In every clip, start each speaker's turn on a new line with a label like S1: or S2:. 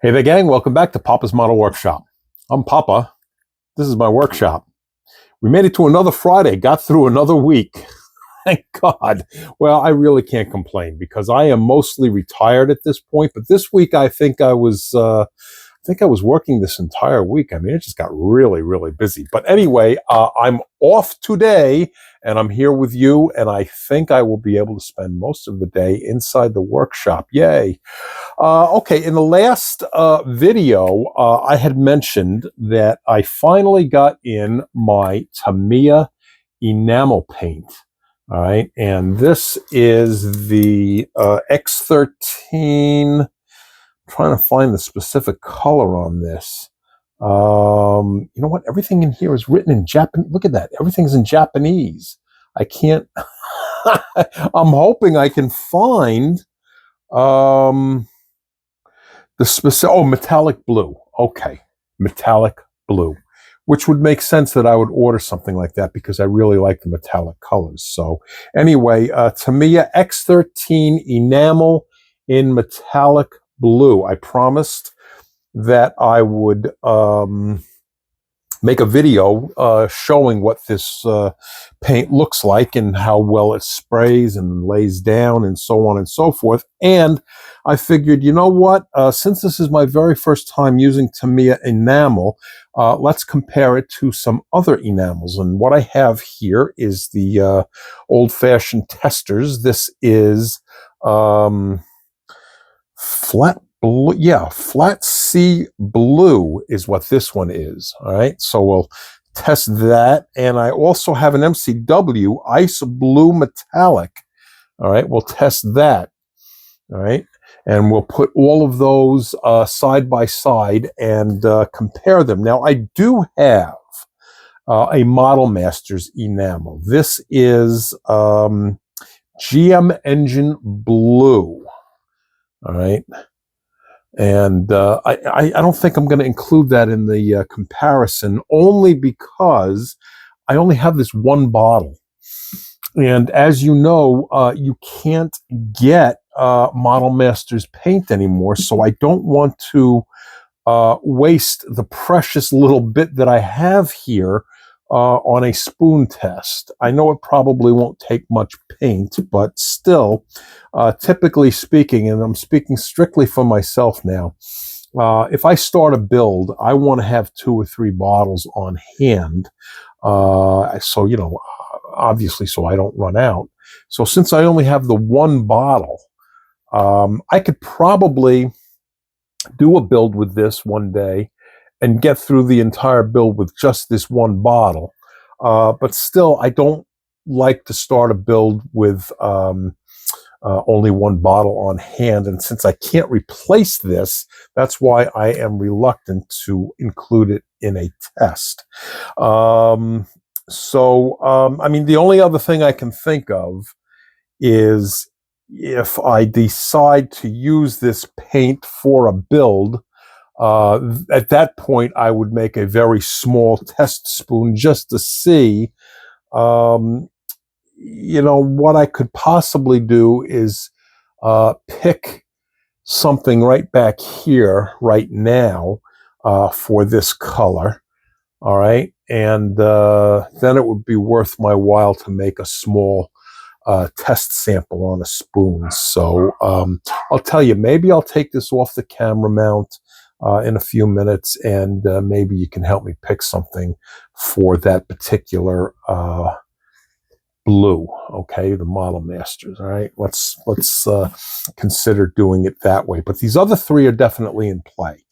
S1: Hey there, gang. Welcome back to Papa's Model Workshop. I'm Papa. This is my workshop. We made it to another Friday, got through another week. Thank God. Well, I really can't complain because I am mostly retired at this point, but this week I think I was working this entire week. I mean, it just got really, really busy. But anyway, I'm off today and I'm here with you, and I think I will be able to spend most of the day inside the workshop. Yay. Okay, in the last video, I had mentioned that I finally got in my Tamiya enamel paint. All right, and this is the X13. I'm trying to find the specific color on this. You know what? Everything in here is written in Japanese. Look at that. Everything's in Japanese. I can't. I'm hoping I can find the specific. Oh, metallic blue. Okay, metallic blue, which would make sense that I would order something like that because I really like the metallic colors. So anyway, Tamiya X13 enamel in metallic blue. I promised that I would make a video showing what this paint looks like and how well it sprays and lays down and so on and so forth. And I figured, you know what, since this is my very first time using Tamiya enamel, let's compare it to some other enamels. And what I have here is the old-fashioned Testors. This is flat blue. Yeah, flat sea blue is what this one is. All right, so we'll test that. And I also have an MCW ice blue metallic. All right, we'll test that. All right, and we'll put all of those side by side and compare them. Now, I do have a Model Masters enamel. This is GM Engine Blue. All right. And I don't think I'm going to include that in the comparison, only because I only have this one bottle. And as you know, you can't get Model Masters paint anymore, so I don't want to waste the precious little bit that I have here on a spoon test. I know it probably won't take much paint, but still, typically speaking, and I'm speaking strictly for myself now, if I start a build, I want to have 2 or 3 bottles on hand. So, you know, obviously, so I don't run out. So since I only have the one bottle, I could probably do a build with this one day and get through the entire build with just this one bottle. But still, I don't like to start a build with only one bottle on hand. And since I can't replace this, that's why I am reluctant to include it in a test. I mean, the only other thing I can think of is if I decide to use this paint for a build, at that point, I would make a very small test spoon just to see, you know, what I could possibly do is pick something right back here, right now, for this color. All right. And then it would be worth my while to make a small test sample on a spoon. So I'll tell you, maybe I'll take this off the camera mount in a few minutes, and maybe you can help me pick something for that particular blue. Okay, the Model Masters. All right, let's consider doing it that way. But these other 3 are definitely in play.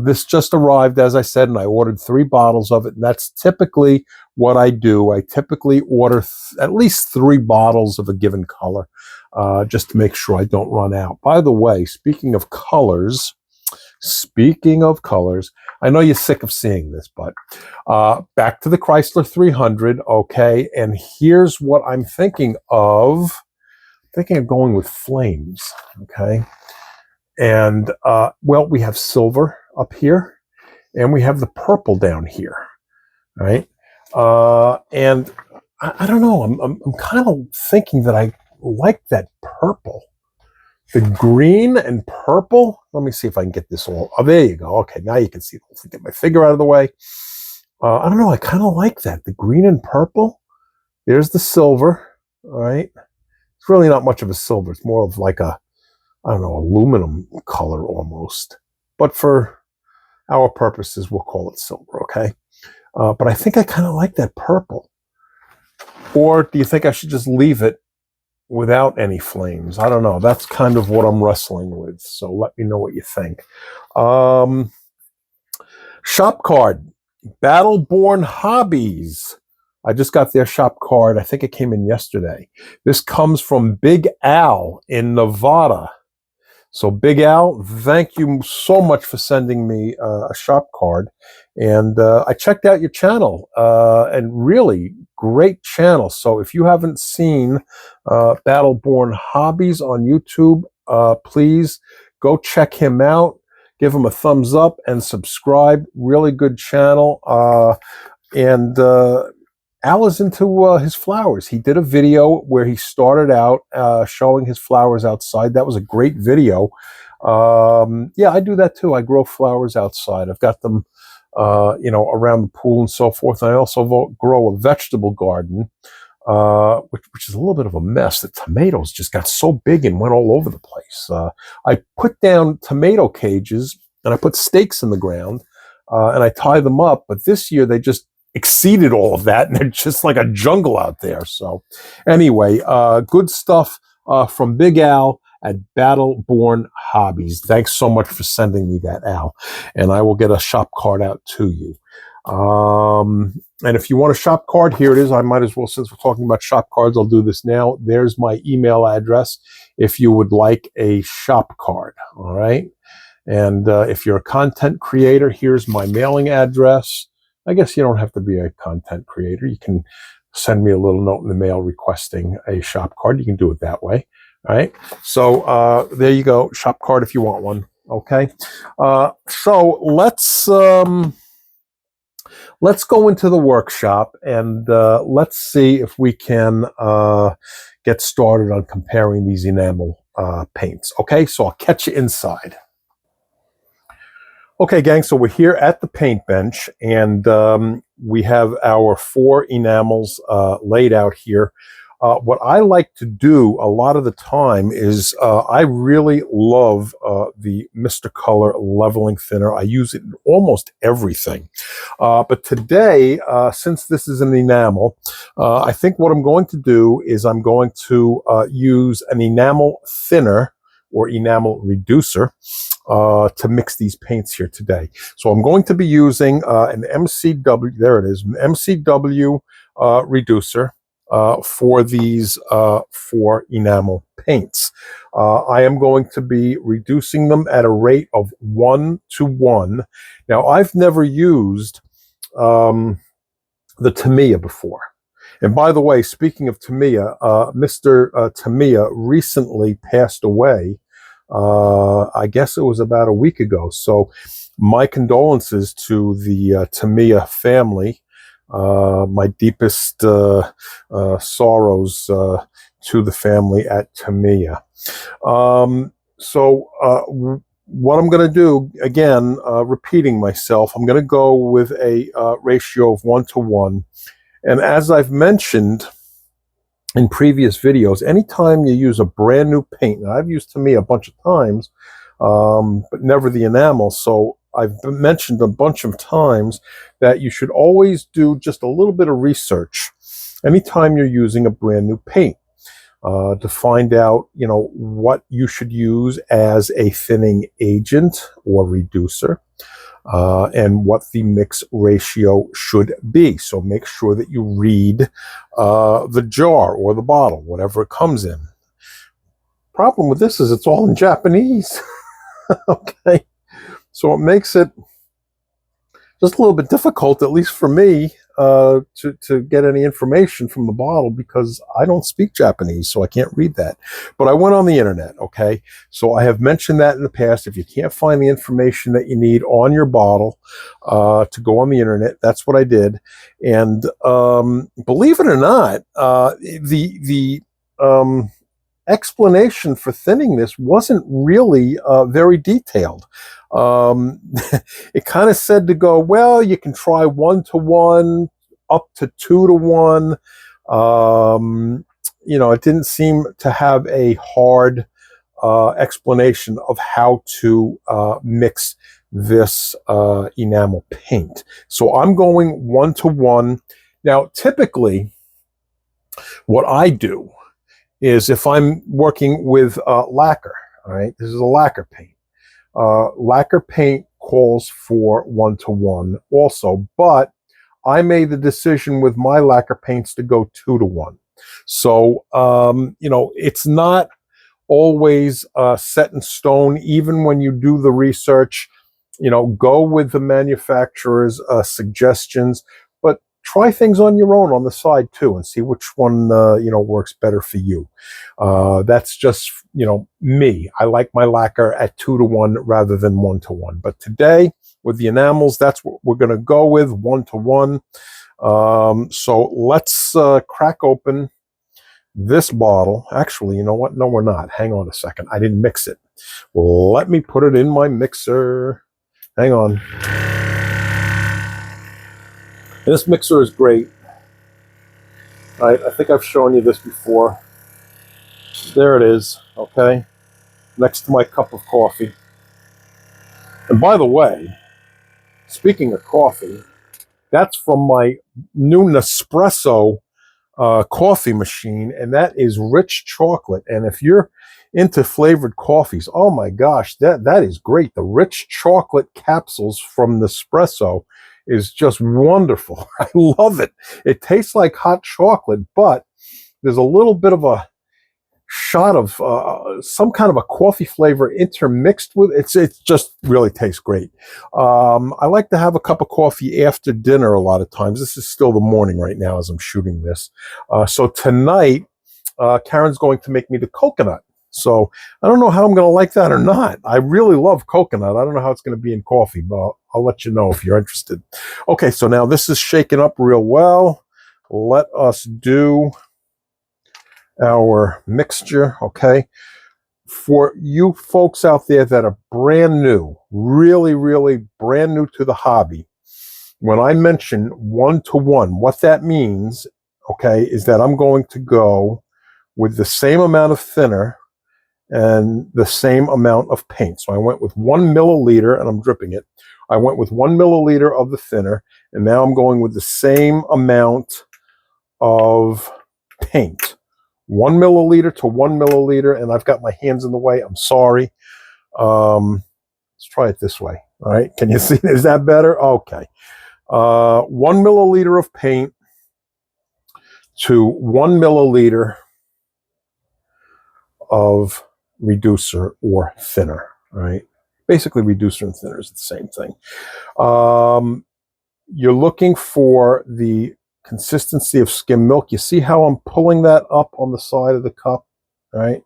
S1: This just arrived, as I said, and I ordered 3 bottles of it, and that's typically what I do. I typically order at least 3 bottles of a given color, just to make sure I don't run out. By the way, speaking of colors, I know you're sick of seeing this, but back to the Chrysler 300, okay? And here's what I'm thinking of. Thinking of going with flames, okay? And, well, we have silver up here, and we have the purple down here, right? And I don't know, I'm kind of thinking that I like that purple. the green and purple. Let me see if I can get this all. Oh, there you go. Okay, now you can see. Let's get my figure out of the way. I don't know. I kind of like that. The green and purple. There's the silver. All right. It's really not much of a silver. It's more of like a, I don't know, aluminum color almost. But for our purposes, we'll call it silver. Okay. But I think I kind of like that purple. Or do you think I should just leave it without any flames? I don't know. That's kind of what I'm wrestling with. So let me know what you think. Shop card, Battleborn Hobbies. I just got their shop card. I think it came in yesterday. This comes from Big Al in Nevada. So Big Al, thank you so much for sending me a shop card. And I checked out your channel, and really great channel. So if you haven't seen Battleborn Hobbies on YouTube, please go check him out. Give him a thumbs up and subscribe. Really good channel. And Al is into his flowers. He did a video where he started out showing his flowers outside. That was a great video. Yeah, I do that too. I grow flowers outside. I've got them, around the pool and so forth. I also grow a vegetable garden, which is a little bit of a mess. The tomatoes just got so big and went all over the place. I put down tomato cages and I put stakes in the ground, and I tie them up. But this year they just exceeded all of that, and they're just like a jungle out there. So anyway, good stuff from Big Al at Battleborn Hobbies. Thanks so much for sending me that, Al. And I will get a shop card out to you. And if you want a shop card, here it is. I might as well, since we're talking about shop cards, I'll do this now. There's my email address if you would like a shop card. All right. And if you're a content creator, here's my mailing address. I guess you don't have to be a content creator. You can send me a little note in the mail requesting a shop card. You can do it that way. All right. So there you go. Shop card if you want one. Okay. So let's go into the workshop and let's see if we can get started on comparing these enamel paints. Okay. So I'll catch you inside. Okay, gang, so we're here at the paint bench, and we have our 4 enamels laid out here. What I like to do a lot of the time is I really love the Mr. Color leveling thinner. I use it in almost everything. But today, since this is an enamel, I think what I'm going to do is I'm going to use an enamel thinner or enamel reducer to mix these paints here today. So I'm going to be using an MCW, there it is, MCW reducer for these 4 enamel paints. I am going to be reducing them at a rate of 1:1. Now, I've never used the Tamiya before. And by the way, speaking of Tamiya, Mr. Tamiya recently passed away. I guess it was about a week ago. So my condolences to the Tamiya family. My deepest sorrows to the family at Tamiya. What I'm going to do, again, repeating myself, I'm going to go with a ratio of 1:1. And as I've mentioned in previous videos, anytime you use a brand new paint, and I've used Tamiya a bunch of times, but never the enamel, so I've mentioned a bunch of times that you should always do just a little bit of research anytime you're using a brand new paint to find out, what you should use as a thinning agent or reducer. And what the mix ratio should be. So make sure that you read the jar or the bottle, whatever it comes in. Problem with this is it's all in Japanese. Okay. So it makes it just a little bit difficult, at least for me, to get any information from the bottle because I don't speak Japanese, so I can't read that. But I went on the internet, okay? So I have mentioned that in the past. If you can't find the information that you need on your bottle to go on the internet, that's what I did. And believe it or not, explanation for thinning this wasn't really very detailed. It kind of said to go, well, you can try 1-to-1, up to 2-to-1. It didn't seem to have a hard explanation of how to mix this enamel paint. So I'm going 1-to-1. Now, typically, what I do is if I'm working with lacquer, all right, this is a lacquer paint. Lacquer paint calls for 1-to-1 also, but I made the decision with my lacquer paints to go 2-to-1. So, it's not always set in stone, even when you do the research. Go with the manufacturer's suggestions, but try things on your own on the side too and see which one works better for you. That's just me. I like my lacquer at 2-to-1 rather than 1-to-1. But today with the enamels, that's what we're going to go with, 1-to-1. So let's crack open this bottle. Actually, you know what? No, we're not. Hang on a second. I didn't mix it. Let me put it in my mixer. Hang on. This mixer is great. I think I've shown you this before. There it is, okay? Next to my cup of coffee. And by the way, speaking of coffee, that's from my new Nespresso coffee machine, and that is rich chocolate. And if you're into flavored coffees, oh my gosh, that is great. The rich chocolate capsules from Nespresso is just wonderful. I love it. It tastes like hot chocolate, but there's a little bit of a shot of some kind of a coffee flavor intermixed with it. It just really tastes great. I like to have a cup of coffee after dinner a lot of times. This is still the morning right now as I'm shooting this. So tonight, Karen's going to make me the coconut. So I don't know how I'm going to like that or not. I really love coconut. I don't know how it's going to be in coffee, but I'll let you know if you're interested. Okay, so now this is shaken up real well. Let us do our mixture, okay? For you folks out there that are brand new, really, really brand new to the hobby, when I mention 1-to-1, what that means, okay, is that I'm going to go with the same amount of thinner and the same amount of paint. So I went with 1 milliliter, and I'm dripping it. I went with 1 milliliter of the thinner, and now I'm going with the same amount of paint. 1 milliliter to 1 milliliter, and I've got my hands in the way. I'm sorry. Let's try it this way. All right, can you see? Is that better? Okay. 1 milliliter of paint to 1 milliliter of reducer or thinner. All right. Basically, reducer and thinner is the same thing. You're looking for the consistency of skim milk. You see how I'm pulling that up on the side of the cup, right?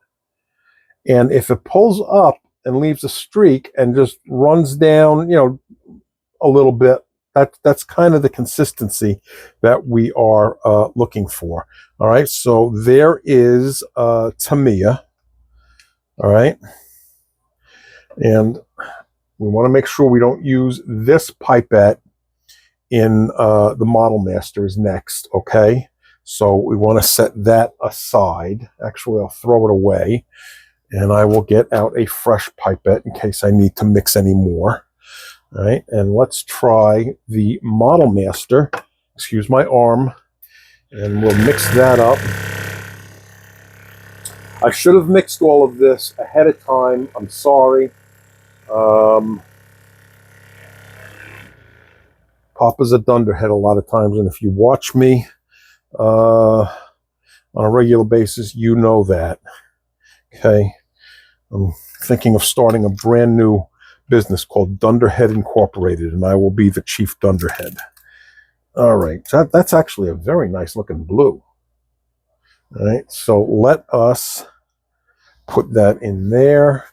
S1: And if it pulls up and leaves a streak and just runs down, a little bit, that's kind of the consistency that we are looking for. All right, so there is Tamiya. All right, and we want to make sure we don't use this pipette in the Model Masters next, okay? So we want to set that aside. Actually, I'll throw it away, and I will get out a fresh pipette in case I need to mix any more. All right, and let's try the Model Master. Excuse my arm, and we'll mix that up. I should have mixed all of this ahead of time. I'm sorry. Papa's a dunderhead a lot of times, and if you watch me on a regular basis, you know that. Okay, I'm thinking of starting a brand new business called Dunderhead Incorporated, and I will be the chief dunderhead. All right, so that's actually a very nice looking blue. All right, so let us put that in there.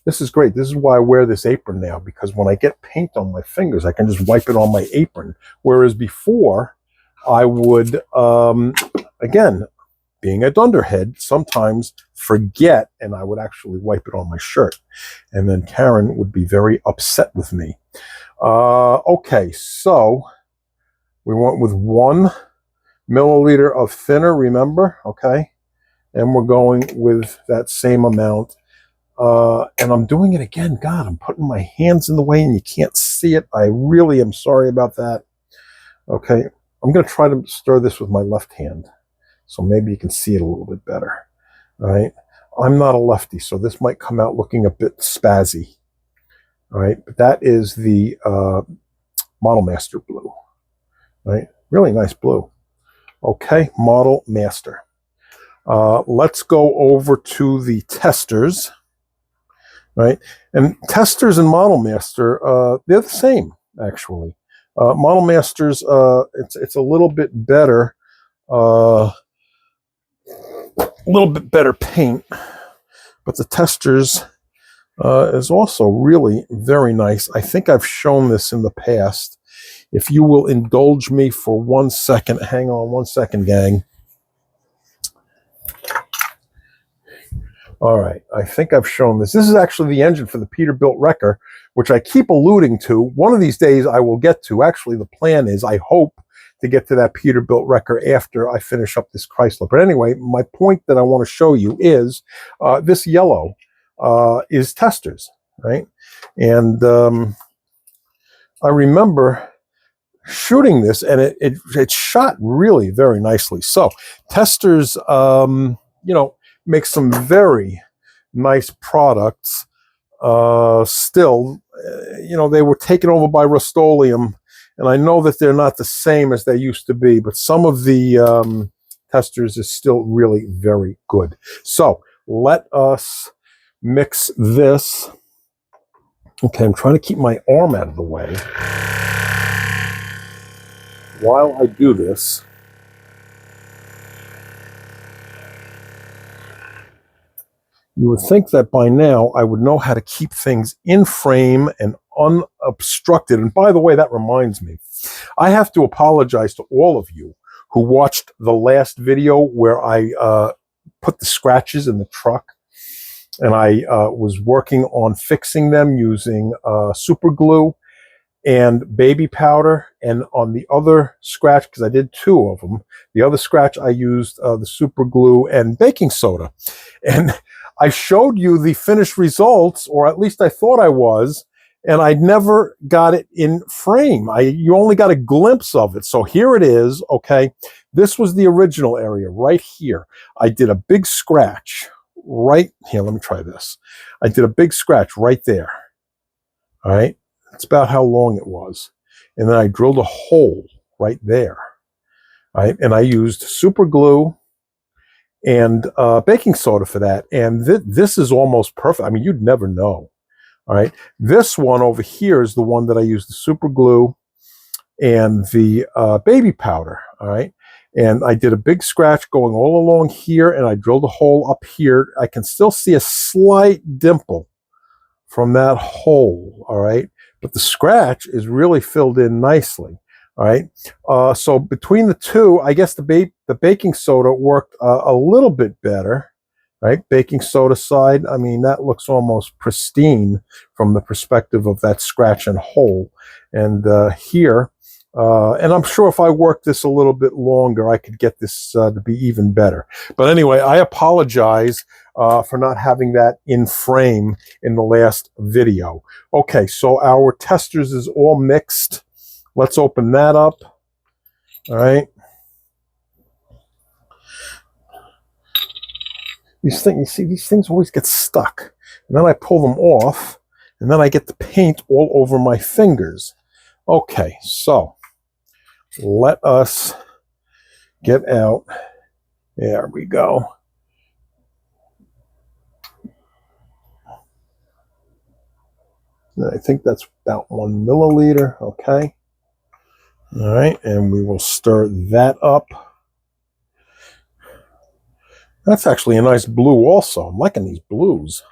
S1: This is great. This is why I wear this apron now, because when I get paint on my fingers, I can just wipe it on my apron. Whereas before, I would, again, being a dunderhead, sometimes forget, and I would actually wipe it on my shirt. And then Karen would be very upset with me. Okay, so we went with 1 milliliter of thinner, remember? Okay. And we're going with that same amount. And I'm doing it again. God, I'm putting my hands in the way and you can't see it. I really am sorry about that. Okay. I'm going to try to stir this with my left hand, so maybe you can see it a little bit better. All right. I'm not a lefty, so this might come out looking a bit spazzy. All right. But that is the Model Master blue. All right. Really nice blue. Okay. Model Master. Let's go over to the Testors. Right. And Testors and Model Master, they're the same, actually. Model Masters, it's a little bit better. A little bit better paint, but the Testors is also really very nice. I think I've shown this in the past. If you will indulge me for 1 second, hang on 1 second, gang. All right, I think I've shown this. This is actually the engine for the Peterbilt Wrecker, which I keep alluding to. One of these days I will get to. Actually, the plan is, I hope, to get to that Peterbilt Wrecker after I finish up this Chrysler. But anyway, my point that I want to show you is this yellow is Testors, right? And I remember shooting this, and it shot really very nicely. So Testors, you know, make some very nice products. Still, you know, they were taken over by Rust-Oleum, and I know that they're not the same as they used to be, but some of the Testors is still really very good. So let us mix this. Okay, I'm trying to keep my arm out of the way while I do this. You would think that by now I would know how to keep things in frame and unobstructed. And by the way, that reminds me, I have to apologize to all of you who watched the last video where I put the scratches in the truck, and I was working on fixing them using super glue and baby powder. And on the other scratch, because I did 2 of them, the other scratch I used the super glue and baking soda. And I showed you the finished results, or at least I thought I was, and I never got it in frame. You only got a glimpse of it. So here it is, okay? This was the original area right here. I did a big scratch right here. Let me try this. I did a big scratch right there, all right? That's about how long it was. And then I drilled a hole right there, right? And I used super glue and baking soda for that. And this is almost perfect. I mean, you'd never know. All right. This one over here is the one that I used the super glue and the baby powder. All right. And I did a big scratch going all along here, and I drilled a hole up here. I can still see a slight dimple from that hole. All right. But the scratch is really filled in nicely. All right. So between the two, I guess the baking soda worked a little bit better, right? Baking soda side, I mean, that looks almost pristine from the perspective of that scratch and hole. And here, and I'm sure if I work this a little bit longer, I could get this to be even better. But anyway, I apologize for not having that in frame in the last video. Okay, so our Testors is all mixed. Let's open that up. All right. These things, you see, these things always get stuck. And then I pull them off, and then I get the paint all over my fingers. Okay, so let us get out. There we go. And I think that's about 1 milliliter. Okay. All right, and we will stir that up. That's actually a nice blue also. I'm liking these blues.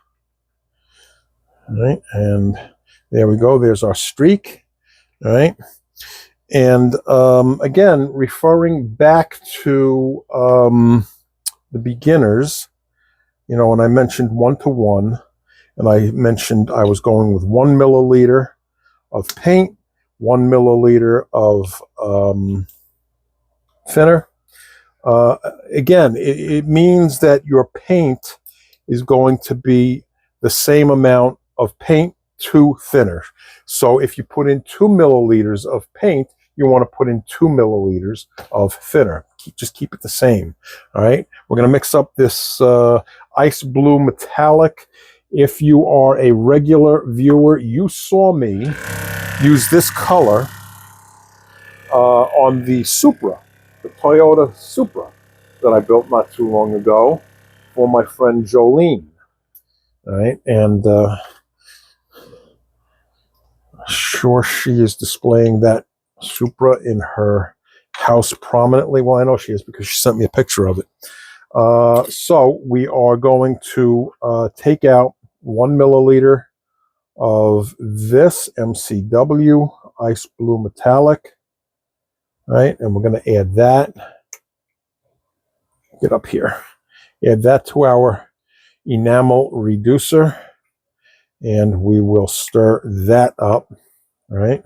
S1: All right, and there we go. There's our streak. All right. And again, referring back to the beginners, you know, when I mentioned 1-to-1, and I mentioned I was going with 1 milliliter of paint, 1 milliliter of thinner. Again, it means that your paint is going to be the same amount of paint to thinner. So if you put in 2 milliliters of paint, you want to put in 2 milliliters of thinner. Just keep it the same. All right. We're going to mix up this ice blue metallic. If you are a regular viewer, you saw me use this color on the Supra, the Toyota Supra that I built not too long ago for my friend Jolene. All right, and sure she is displaying that Supra in her house prominently. Well, I know she is because she sent me a picture of it. So we are going to take out 1 milliliter of this MCW ice blue metallic. Right, and we're going to add that. Get up here. Add that to our enamel reducer, and we will stir that up. Right.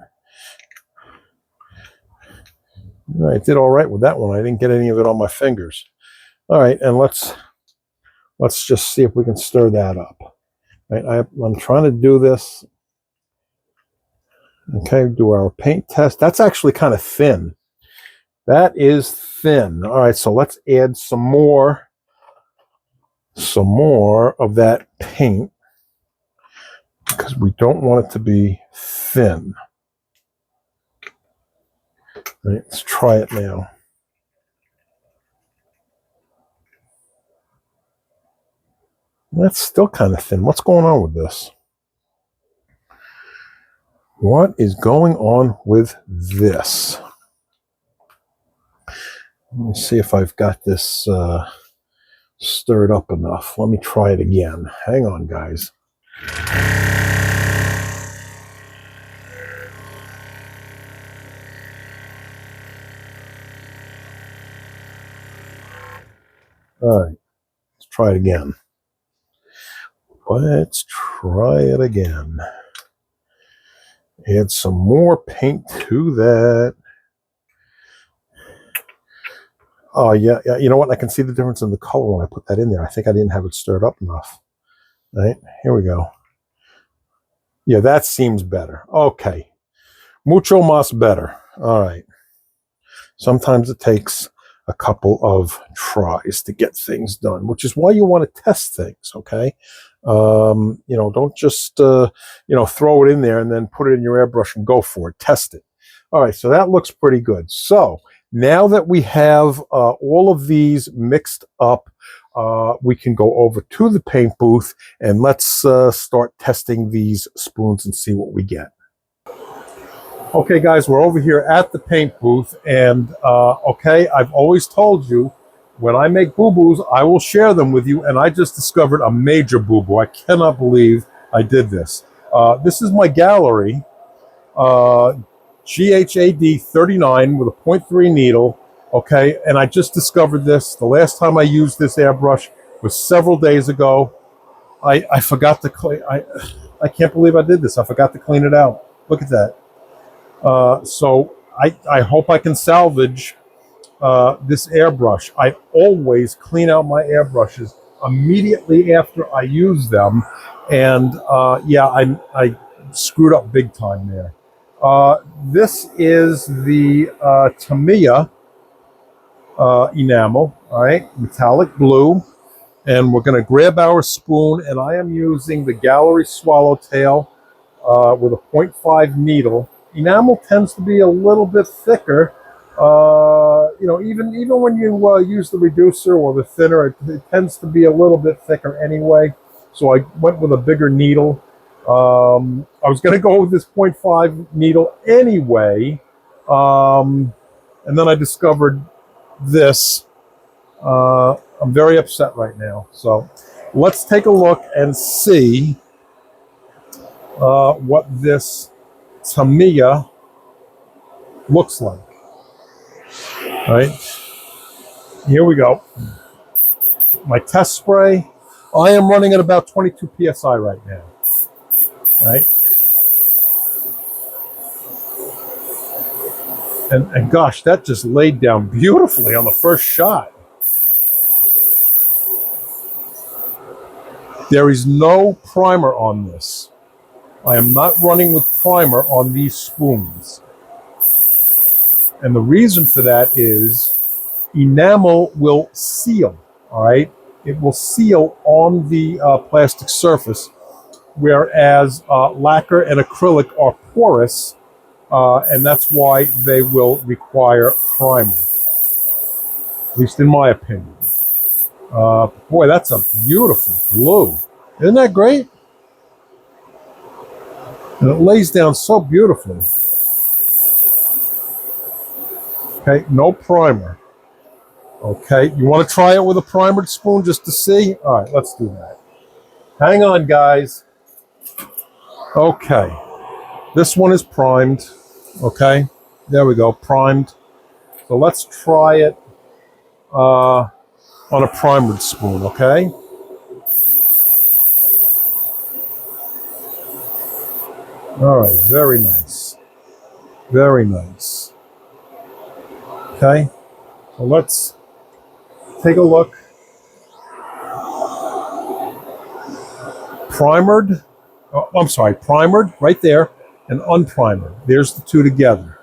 S1: I did all right with that one. I didn't get any of it on my fingers. All right, and let's just see if we can stir that up. Right, I'm trying to do this. Okay, do our paint test. That's actually kind of thin. That is thin. All right, so let's add some more of that paint because we don't want it to be thin. All right, let's try it now. That's still kind of thin. What's going on with this? What is going on with this? Let me see if I've got this stirred up enough. Let me try it again. Hang on, guys. All right, let's try it again. Let's try it again. Add some more paint to that. Oh, yeah. You know what? I can see the difference in the color when I put that in there. I think I didn't have it stirred up enough. All right, here we go. Yeah, that seems better. Okay. Mucho más better. All right. Sometimes it takes a couple of tries to get things done, which is why you want to test things, okay? You know, don't just, you know, throw it in there and then put it in your airbrush and go for it. Test it. All right, so that looks pretty good. So now that we have all of these mixed up, we can go over to the paint booth and let's start testing these spoons and see what we get. Okay, guys, we're over here at the paint booth, and okay, I've always told you, when I make boo-boos, I will share them with you, and I just discovered a major boo-boo. I cannot believe I did this. This is my gallery, GHAD 39 with a 0.3 needle, okay, and I just discovered this. The last time I used this airbrush was several days ago. I forgot to clean, I can't believe I did this. I forgot to clean it out. Look at that. So I hope I can salvage this airbrush. I always clean out my airbrushes immediately after I use them, and yeah, I screwed up big time there. This is the Tamiya enamel, all right, metallic blue, and we're going to grab our spoon, and I am using the Gallery Swallowtail with a 0.5 needle. Enamel tends to be a little bit thicker. You know, even when you use the reducer or the thinner, it tends to be a little bit thicker anyway. So I went with a bigger needle. I was going to go with this 0.5 needle anyway, and then I discovered this. I'm very upset right now. So let's take a look and see what this Tamiya looks like. All right, here we go. my test spray. I am running at about 22 psi right now. Right? And gosh, that just laid down beautifully on the first shot. There is no primer on this. I am not running with primer on these spoons. And the reason for that is enamel will seal, all right? It will seal on the plastic surface, whereas lacquer and acrylic are porous, and that's why they will require primer, at least in my opinion. Boy, that's a beautiful blue. Isn't that great? And it lays down so beautifully. Okay, no primer. Okay, you want to try it with a primered spoon just to see? All right, let's do that. Hang on, guys. Okay, this one is primed. Okay, there we go, primed. So let's try it on a primered spoon, okay? All right, very nice. Very nice. Okay, so let's take a look. Primered, primered right there, and unprimered. There's the two together.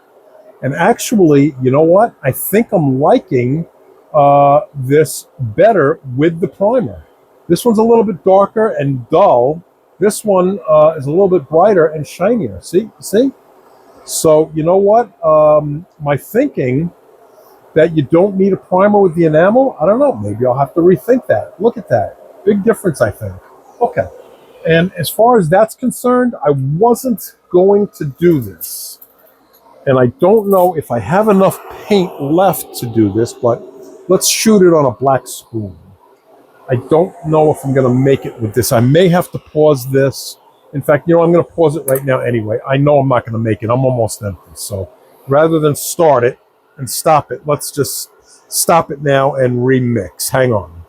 S1: And actually, you know what? I think I'm liking this better with the primer. This one's a little bit darker and dull. This one is a little bit brighter and shinier. See? So, you know what? My thinking that you don't need a primer with the enamel, I don't know. Maybe I'll have to rethink that. Look at that. Big difference, I think. Okay. And as far as that's concerned, I wasn't going to do this. And I don't know if I have enough paint left to do this, but let's shoot it on a black spoon. I don't know if I'm going to make it with this. I may have to pause this. In fact, I'm going to pause it right now anyway. I know I'm not going to make it. I'm almost empty. So rather than start it and stop it, let's just stop it now and remix. Hang on.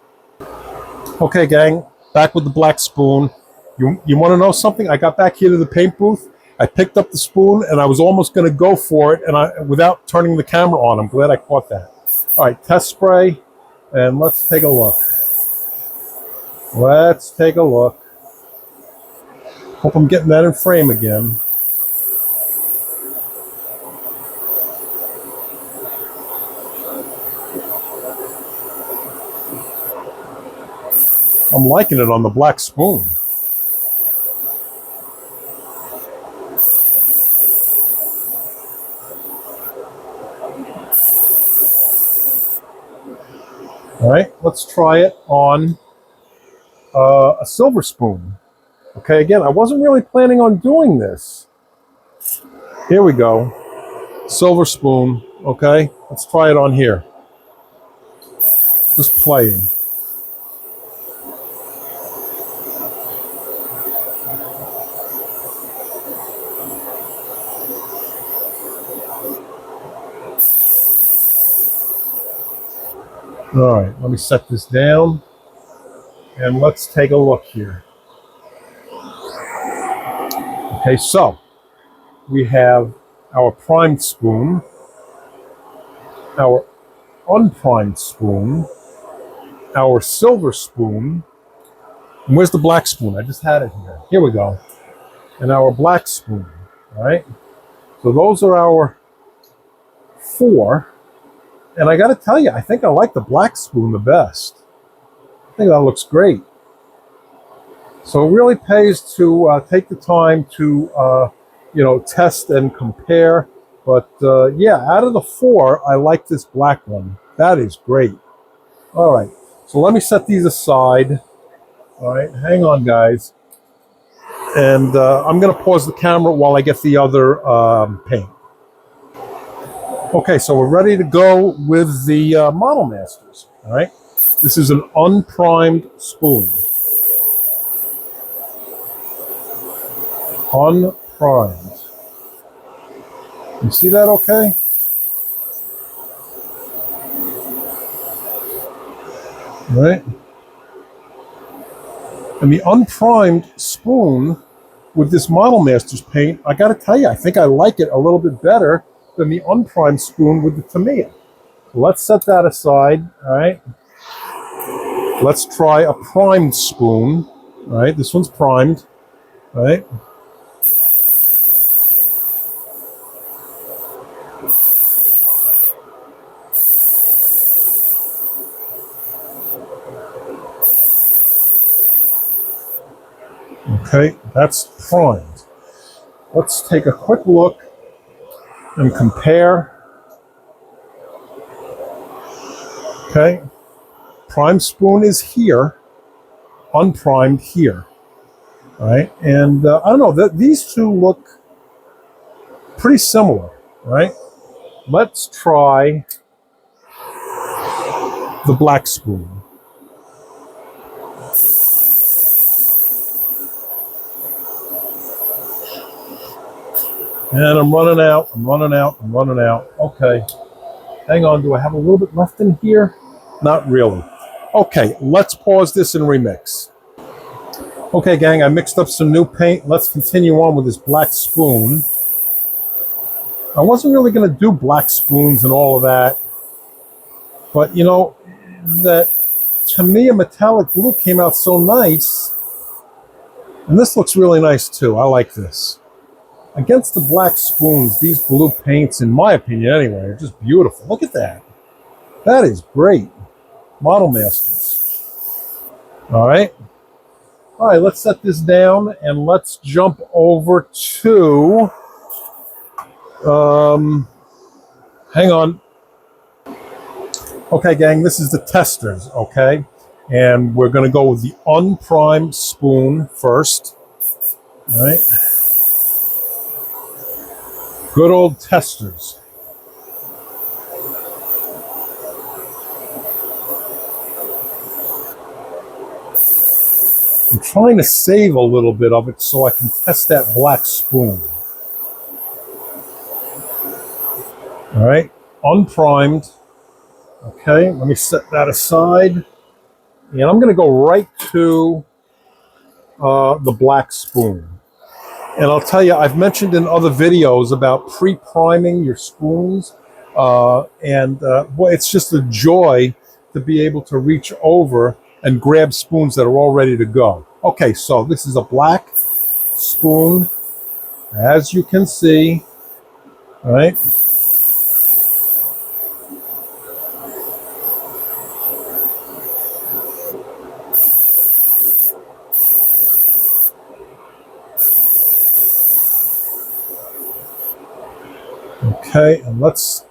S1: Okay, gang, back with the black spoon. You want to know something? I got back here to the paint booth. I picked up the spoon and I was almost going to go for it, and without turning the camera on. I'm glad I caught that. All right, test spray, and let's take a look. Let's take a look. Hope I'm getting that in frame again. I'm liking it on the black spoon. All right, let's try it on a silver spoon. Okay, again, I wasn't really planning on doing this. Here we go. Silver spoon, okay? Let's try it on here. Just playing. All right, let me set this down, and let's take a look here. Okay, so we have our primed spoon, our unprimed spoon, our silver spoon, and where's the black spoon? I just had it here. Here we go. And our black spoon, all right? So those are our 4. And I got to tell you, I think I like the black spoon the best. I think that looks great. So it really pays to take the time to, test and compare. But yeah, out of the 4, I like this black one. That is great. All right, so let me set these aside. All right, hang on, guys. And I'm going to pause the camera while I get the other paint. Okay, so we're ready to go with the Model Masters, all right? This is an unprimed spoon. Unprimed. You see that okay? All right? And the unprimed spoon with this Model Masters paint, I got to tell you, I think I like it a little bit better than the unprimed spoon with the Tamiya. Let's set that aside, all right? Let's try a primed spoon, all right? This one's primed, all right? Okay, that's primed. Let's take a quick look and compare. Okay, primed spoon is here, unprimed here. All right, and I don't know, these two look pretty similar, right? Let's try the black spoon. And I'm running out, I'm running out, I'm running out. Okay, hang on, do I have a little bit left in here? Not really. Okay, let's pause this and remix. Okay, gang, I mixed up some new paint. Let's continue on with this black spoon. I wasn't really going to do black spoons and all of that, but you know, that Tamiya metallic blue came out so nice, and this looks really nice too. I like this. Against the black spoons, these blue paints, in my opinion anyway, are just beautiful. Look at that. That is great. Model Masters. All right. All right, let's set this down and let's jump over to... hang on. Okay, gang, this is the Testors, okay? And we're going to go with the unprimed spoon first. All right. Good old Testors. I'm trying to save a little bit of it so I can test that black spoon. All right, unprimed. Okay, let me set that aside. And I'm going to go right to the black spoon. And I'll tell you, I've mentioned in other videos about pre-priming your spoons. Boy, it's just a joy to be able to reach over and grab spoons that are all ready to go. Okay, so this is a black spoon, as you can see. All right. Okay, and that's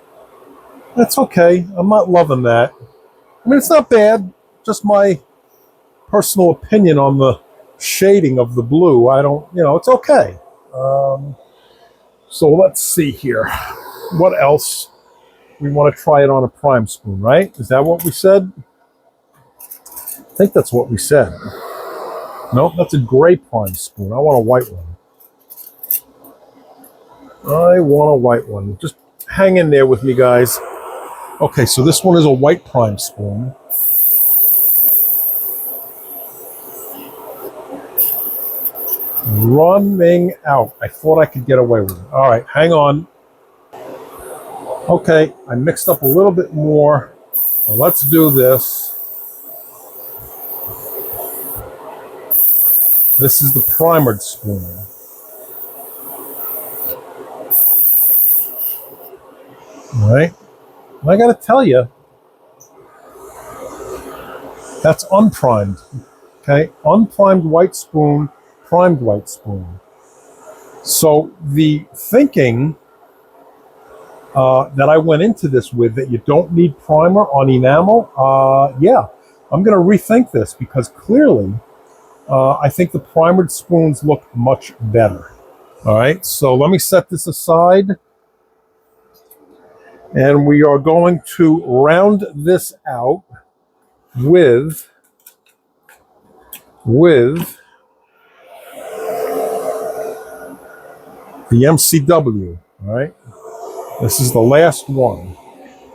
S1: okay. I'm not loving that. I mean, it's not bad. Just my personal opinion on the shading of the blue. I don't, you know, it's okay. So let's see here. What else? We want to try it on a prime spoon, right? Is that what we said? I think that's what we said. Nope, that's a gray prime spoon. I want a white one. I want a white one. Just hang in there with me, guys. Okay, so this one is a white prime spoon. Running out. I thought I could get away with it. All right, hang on. Okay, I mixed up a little bit more. So let's do this. This is the primered spoon. All right, and I got to tell you, that's unprimed. Okay, unprimed white spoon, primed white spoon. So the thinking that I went into this with, that you don't need primer on enamel, yeah, I'm going to rethink this because clearly I think the primered spoons look much better. All right, so let me set this aside. And we are going to round this out with the MCW, all right? This is the last one.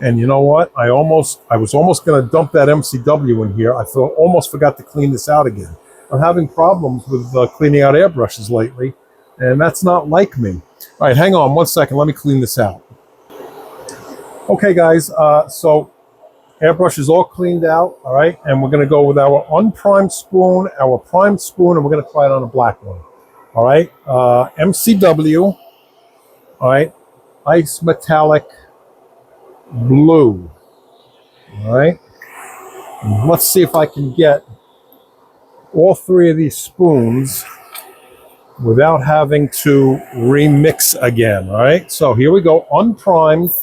S1: And you know what? I was almost going to dump that MCW in here. I almost forgot to clean this out again. I'm having problems with cleaning out airbrushes lately, and that's not like me. All right, hang on 1 second. Let me clean this out. Okay, guys, so airbrush is all cleaned out, all right? And we're going to go with our unprimed spoon, our primed spoon, and we're going to try it on a black one, all right? MCW, all right? Ice Metallic Blue, all right? Let's see if I can get all three of these spoons without having to remix again, all right? So here we go, unprimed,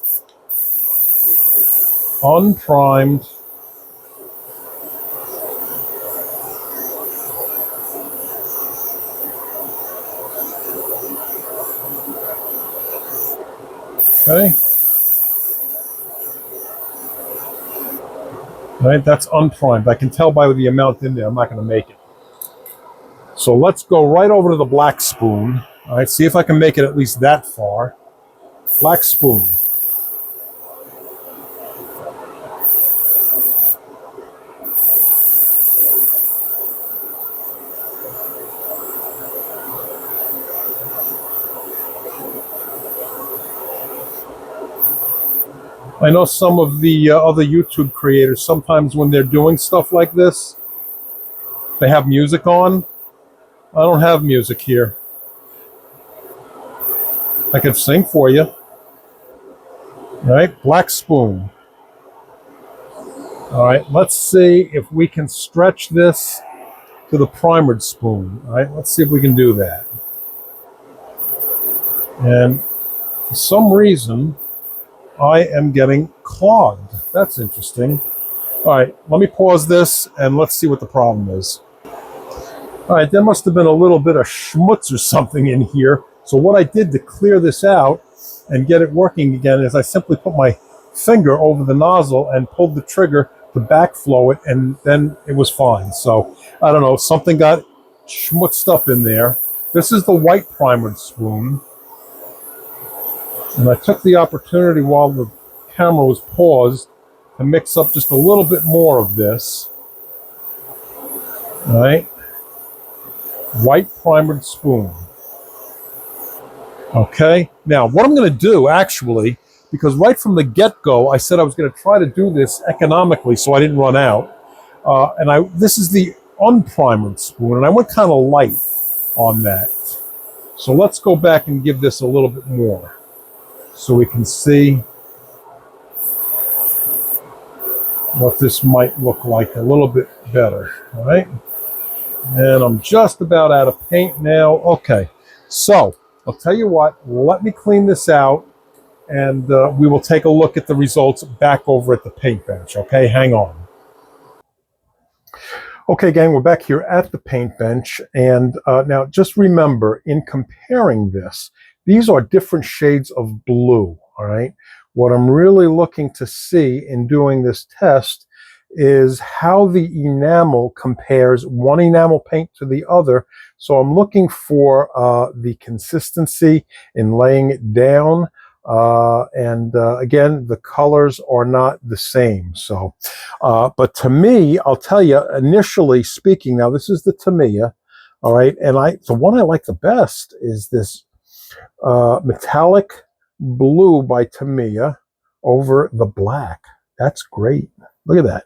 S1: okay? All right, that's unprimed. I can tell by the amount in there, I'm not going to make it. So let's go right over to the black spoon. All right, see if I can make it at least that far. Black spoon. I know some of the other YouTube creators, sometimes when they're doing stuff like this, they have music on. I don't have music here. I could sing for you. All right, black spoon. All right, let's see if we can stretch this to the primered spoon. All right, let's see if we can do that. And for some reason, I am getting clogged. That's interesting. All right, let me pause this and let's see what the problem is. All right, there must have been a little bit of schmutz or something in here. So what I did to clear this out and get it working again is I simply put my finger over the nozzle and pulled the trigger to backflow it, and then it was fine. So I don't know, something got schmutzed up in there. This is the white primered spoon. And I took the opportunity while the camera was paused to mix up just a little bit more of this. All right. White primered spoon. Okay. Now, what I'm going to do, actually, because right from the get-go, I said I was going to try to do this economically so I didn't run out. This is the unprimered spoon, and I went kind of light on that. So let's go back and give this a little bit more so we can see what this might look like a little bit better. All right. And I'm just about out of paint now. Okay. So I'll tell you what, let me clean this out, and we will take a look at the results back over at the paint bench. Okay, hang on. Okay, gang, we're back here at the paint bench, and now just remember, in comparing this, these are different shades of blue, all right? What I'm really looking to see in doing this test is how the enamel compares one enamel paint to the other. So I'm looking for the consistency in laying it down. Again, the colors are not the same. So, but to me, I'll tell you, initially speaking, now this is the Tamiya, all right, and the one I like the best is this metallic blue by Tamiya over the black. That's great. Look at that.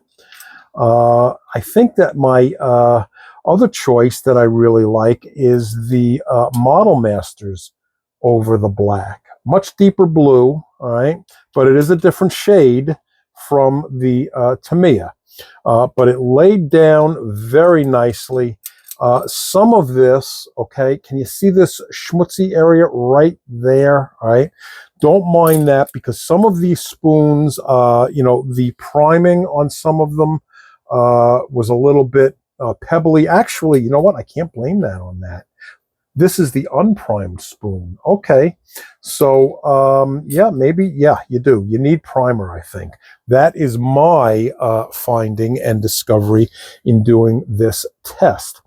S1: I think that my other choice that I really like is the Model Masters over the black. Much deeper blue, all right, but it is a different shade from the Tamiya. But it laid down very nicely. Some of this, okay, can you see this schmutzy area right there, all right? Don't mind that, because some of these spoons, the priming on some of them was a little bit pebbly. Actually, you know what? I can't blame that on that. This is the unprimed spoon. Okay, so maybe you do. You need primer, I think. That is my finding and discovery in doing this test.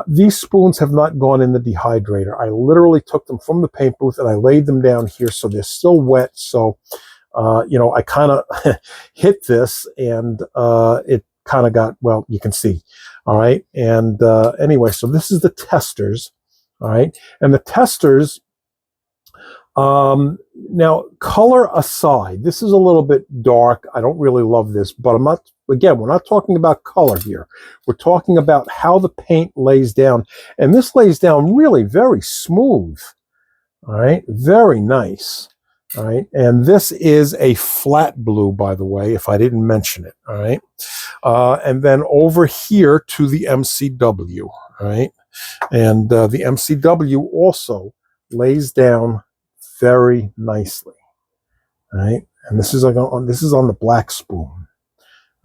S1: These spoons have not gone in the dehydrator. I literally took them from the paint booth and I laid them down here, so they're still wet. So, I kind of hit this, and it kind of got, well, you can see. All right. And anyway, so this is the Testors. All right. And the Testors, now color aside, this is a little bit dark. I don't really love this, but I'm not, again, we're not talking about color here. We're talking about how the paint lays down. And this lays down really very smooth. All right. Very nice. All right. And this is a flat blue, by the way, if I didn't mention it. All right. And then over here to the MCW. All right. And the MCW also lays down very nicely. All right. And this is on the black spoon.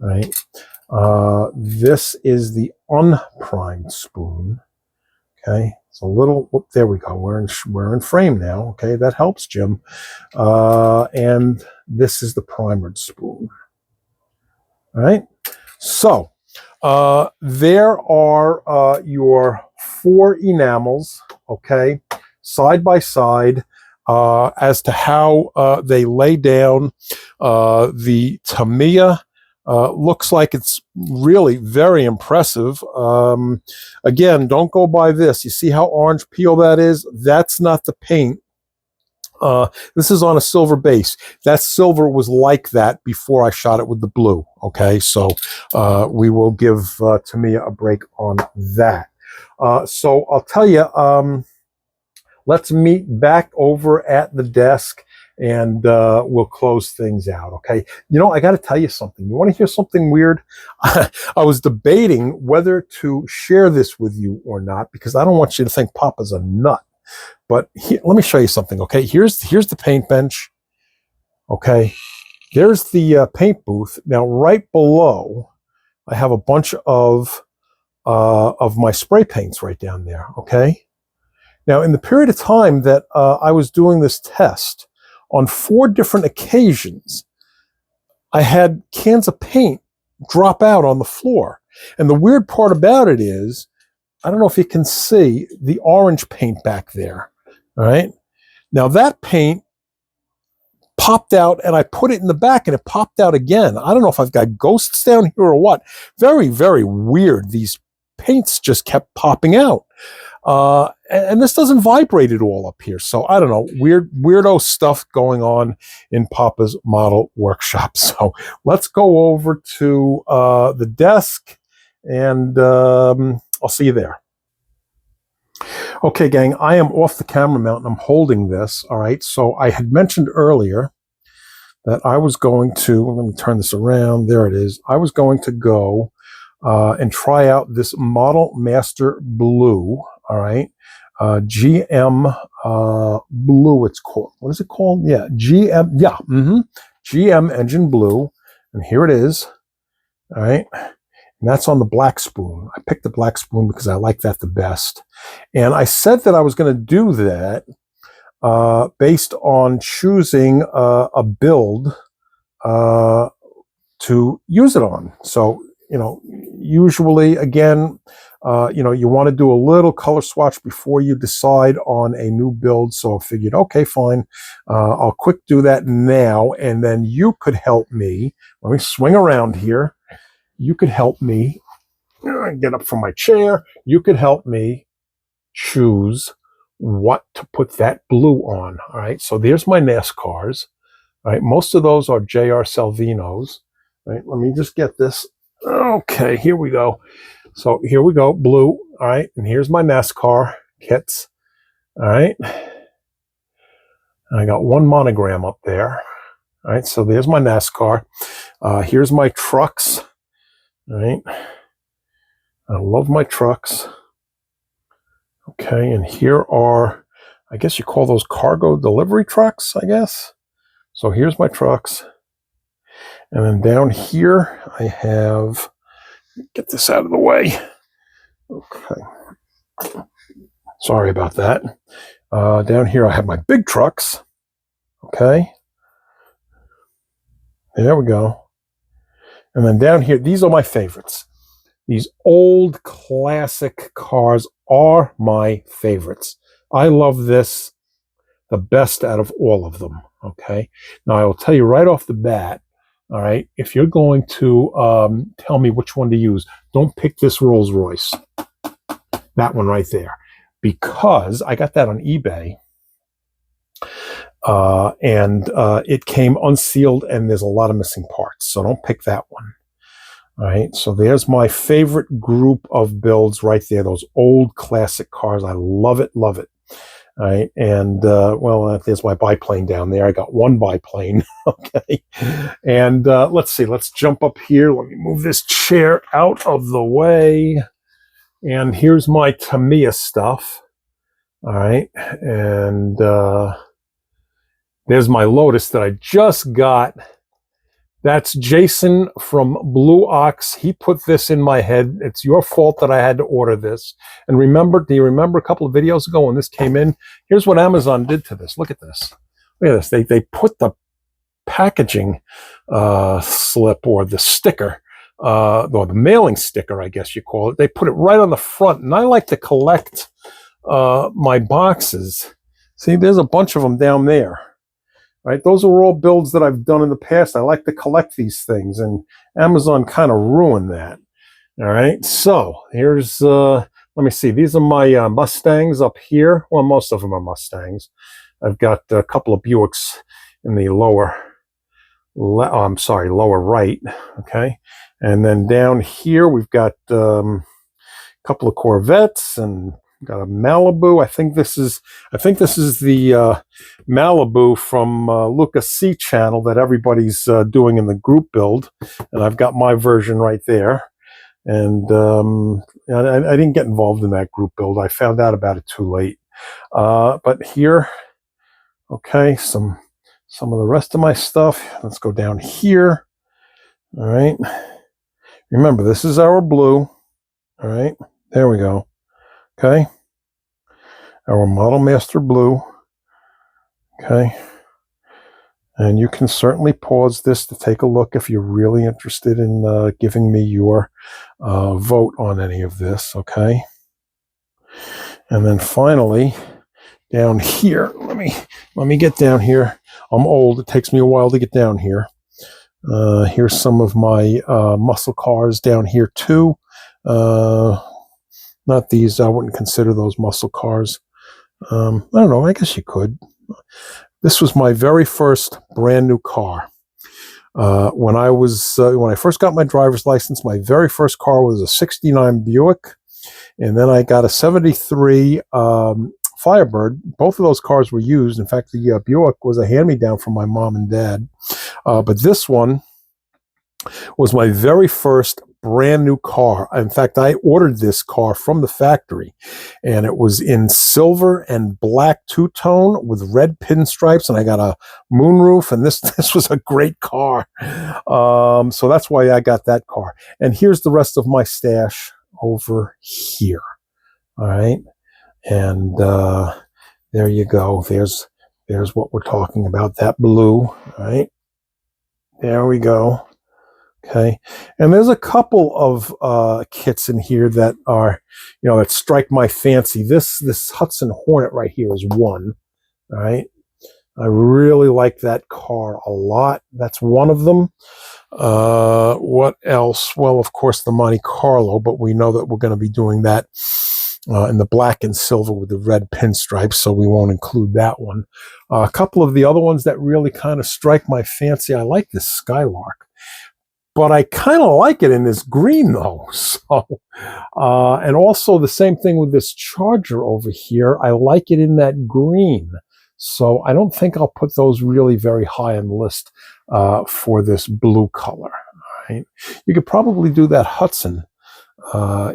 S1: All right. This is the unprimed spoon. Okay. It's a little, whoop, there we go. We're in frame now. Okay. That helps, Jim. And this is the primered spoon. All right. So, there are your 4 enamels, okay, side by side, as to how they lay down. The Tamiya looks like it's really very impressive. Again, don't go by this. You see how orange peel that is? That's not the paint. This is on a silver base. That silver was like that before I shot it with the blue. Okay, so we will give Tamiya a break on that. So I'll tell you, let's meet back over at the desk and we'll close things out. Okay, you know, I got to tell you something. You want to hear something weird? I was debating whether to share this with you or not because I don't want you to think Papa's a nut. But here, let me show you something, okay? Here's the paint bench, okay? There's the paint booth. Now, right below, I have a bunch of my spray paints right down there, okay? Now, in the period of time that I was doing this test, on 4 different occasions, I had cans of paint drop out on the floor. And the weird part about it is, I don't know if you can see the orange paint back there. All right. Now that paint popped out and I put it in the back and it popped out again. I don't know if I've got ghosts down here or what. Very, very weird. These paints just kept popping out. And this doesn't vibrate at all up here. So I don't know, weirdo stuff going on in Papa's model workshop. So let's go over to the desk and I'll see you there. Okay, gang, I am off the camera mount and I'm holding this. All right, so I had mentioned earlier that I was going to, let me turn this around. There it is. I was going to go and try out this Model Master Blue. All right, GM Blue, it's called. What is it called? Yeah, GM, yeah, GM Engine Blue. And here it is. All right. And that's on the black spoon. I picked the black spoon because I like that the best. And I said that I was going to do that based on choosing a build to use it on. So, you know, usually, again, you know, you want to do a little color swatch before you decide on a new build. So I figured, okay, fine. I'll quick do that now. And then you could help me. Let me swing around here. You could help me get up from my chair. You could help me choose what to put that blue on. All right. So there's my NASCARs. All right. Most of those are JR Salvinos. All right. Let me just get this. Okay. Here we go. So here we go. Blue. All right. And here's my NASCAR kits. All right. And I got one monogram up there. All right. So there's my NASCAR. Here's my trucks. All right. I love my trucks. Okay, and here are, I guess you call those cargo delivery trucks, I guess. So here's my trucks. And then down here, I have, get this out of the way. Okay. Sorry about that. Down here, I have my big trucks. Okay. There we go. And then down here, these are my favorites. These old classic cars are my favorites. I love this the best out of all of them. Okay. Now I will tell you right off the bat, All right. If you're going to tell me which one to use, don't pick this Rolls Royce. That one right there. Because I got that on eBay. And it came unsealed and there's a lot of missing parts. So don't pick that one. All right. So there's my favorite group of builds right there. Those old classic cars. I love it. Love it. All right, and there's my biplane down there. I got one biplane, okay. And let's see, let's jump up here. Let me move this chair out of the way. And here's my Tamiya stuff. All right, and there's my Lotus that I just got. That's Jason from Blue Ox. He put this in my head. It's your fault that I had to order this. And remember, do you remember a couple of videos ago when this came in? Here's what Amazon did to this. Look at this. Look at this. They put the packaging slip or the sticker, or the mailing sticker, I guess you call it. They put it right on the front. And I like to collect my boxes. See, there's a bunch of them down there. Right, those are all builds that I've done in the past. I like to collect these things, and Amazon kind of ruined that. All right, so here's, let me see. These are my Mustangs up here. Well, most of them are Mustangs. I've got a couple of Buicks in the lower right, okay? And then down here, we've got a couple of Corvettes and got a Malibu. I think this is the Malibu from Lucas C channel that everybody's doing in the group build, and I've got my version right there. And I didn't get involved in that group build. I found out about it too late. But here, okay, some of the rest of my stuff. Let's go down here. All right. Remember, this is our blue. All right. There we go. Okay, our Model Master Blue. Okay, and you can certainly pause this to take a look if you're really interested in giving me your vote on any of this. Okay, and then finally down here, let me get down here. I'm old; it takes me a while to get down here. Here's some of my muscle cars down here too. Not these. I wouldn't consider those muscle cars. I don't know. I guess you could. This was my very first brand new car. When I first got my driver's license, my very first car was a '69 Buick, and then I got a '73 Firebird. Both of those cars were used. In fact, the Buick was a hand-me-down from my mom and dad. But this one was my very first brand new car. In fact, I ordered this car from the factory, and it was in silver and black two-tone with red pinstripes, and I got a moonroof, and this was a great car. So that's why I got that car. And here's the rest of my stash over here. All right, and there you go. There's what we're talking about, that blue. All right, there we go. Okay, and there's a couple of kits in here that are, that strike my fancy. This Hudson Hornet right here is one. All right, I really like that car a lot. That's one of them. What else? Well, of course, the Monte Carlo, but we know that we're going to be doing that in the black and silver with the red pinstripes, so we won't include that one. A couple of the other ones that really kind of strike my fancy. I like this Skylark, but I kind of like it in this green, though. So, and also the same thing with this Charger over here. I like it in that green. So I don't think I'll put those really very high on the list for this blue color. All right, you could probably do that Hudson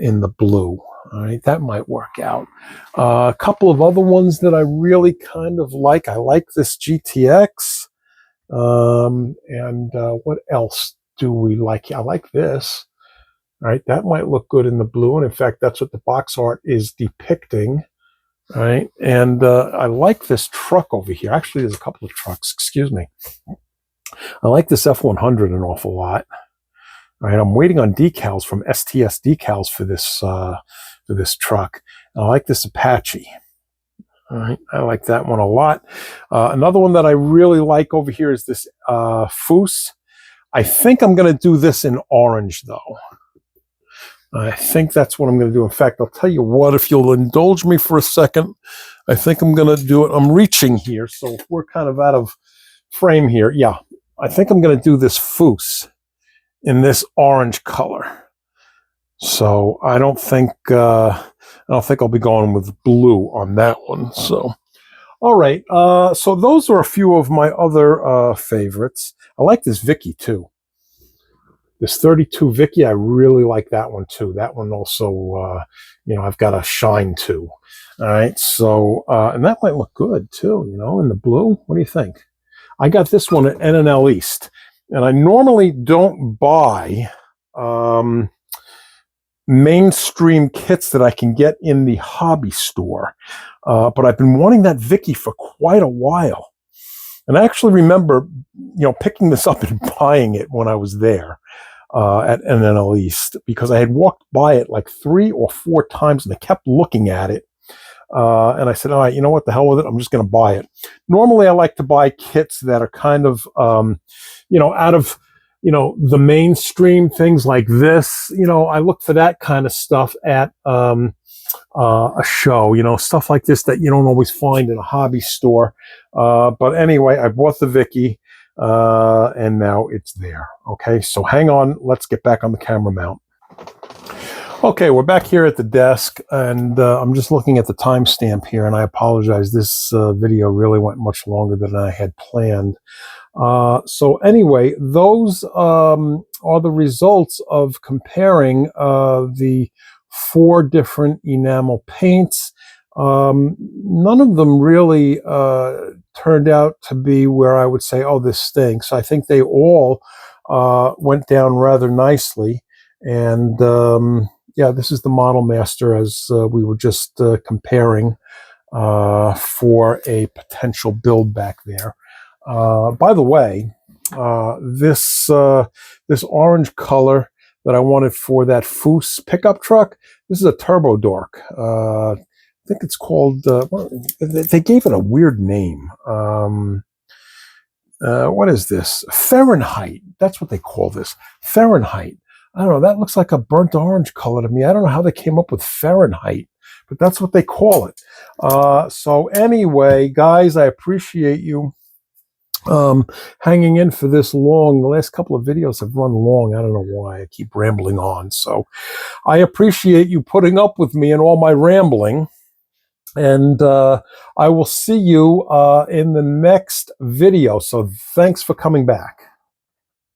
S1: in the blue. All right, that might work out. A couple of other ones that I really kind of like. I like this GTX. And what else do we like? I like this. All right, that might look good in the blue, and in fact, that's what the box art is depicting. All right, and I like this truck over here. Actually, there's a couple of trucks. Excuse me. I like this F100 an awful lot. All right, I'm waiting on decals from STS Decals for this truck. And I like this Apache. All right, I like that one a lot. Another one that I really like over here is this Foose. I think I'm going to do this in orange, though. I think that's what I'm going to do. In fact, I'll tell you what, if you'll indulge me for a second, I think I'm going to do it. I'm reaching here, so we're kind of out of frame here. Yeah, I think I'm going to do this foose in this orange color. So I don't think I'll be going with blue on that one. So, all right. So those are a few of my other favorites. I like this Vicky too. This 32 Vicky, I really like that one too. That one also, I've got a shine too. All right. So, and that might look good too, in the blue. What do you think? I got this one at Enamel East, and I normally don't buy mainstream kits that I can get in the hobby store, but I've been wanting that Vicky for quite a while. And I actually remember, picking this up and buying it when I was there at NNL East, because I had walked by it like 3 or 4 times and I kept looking at it. And I said, all right, you know what, the hell with it. I'm just going to buy it. Normally, I like to buy kits that are kind of, out of, the mainstream things like this. I look for that kind of stuff at a show, stuff like this that you don't always find in a hobby store. But anyway, I bought the Vicky, and now it's there. Okay, so hang on. Let's get back on the camera mount. Okay, we're back here at the desk, and I'm just looking at the timestamp here, and I apologize. This video really went much longer than I had planned. So anyway, those are the results of comparing the 4 different enamel paints. None of them really turned out to be where I would say, oh, this stinks. I think they all went down rather nicely. And yeah, this is the Model Master as we were just comparing for a potential build back there. By the way, this orange color that I wanted for that Foose pickup truck, this is a Turbo Dork. I think it's called, they gave it a weird name. What is this? Fahrenheit. That's what they call this. Fahrenheit. I don't know. That looks like a burnt orange color to me. I don't know how they came up with Fahrenheit, but that's what they call it. So anyway, guys, I appreciate you hanging in for this long. The last couple of videos have run long. I don't know why. I keep rambling on. So I appreciate you putting up with me and all my rambling. And I will see you in the next video. So thanks for coming back.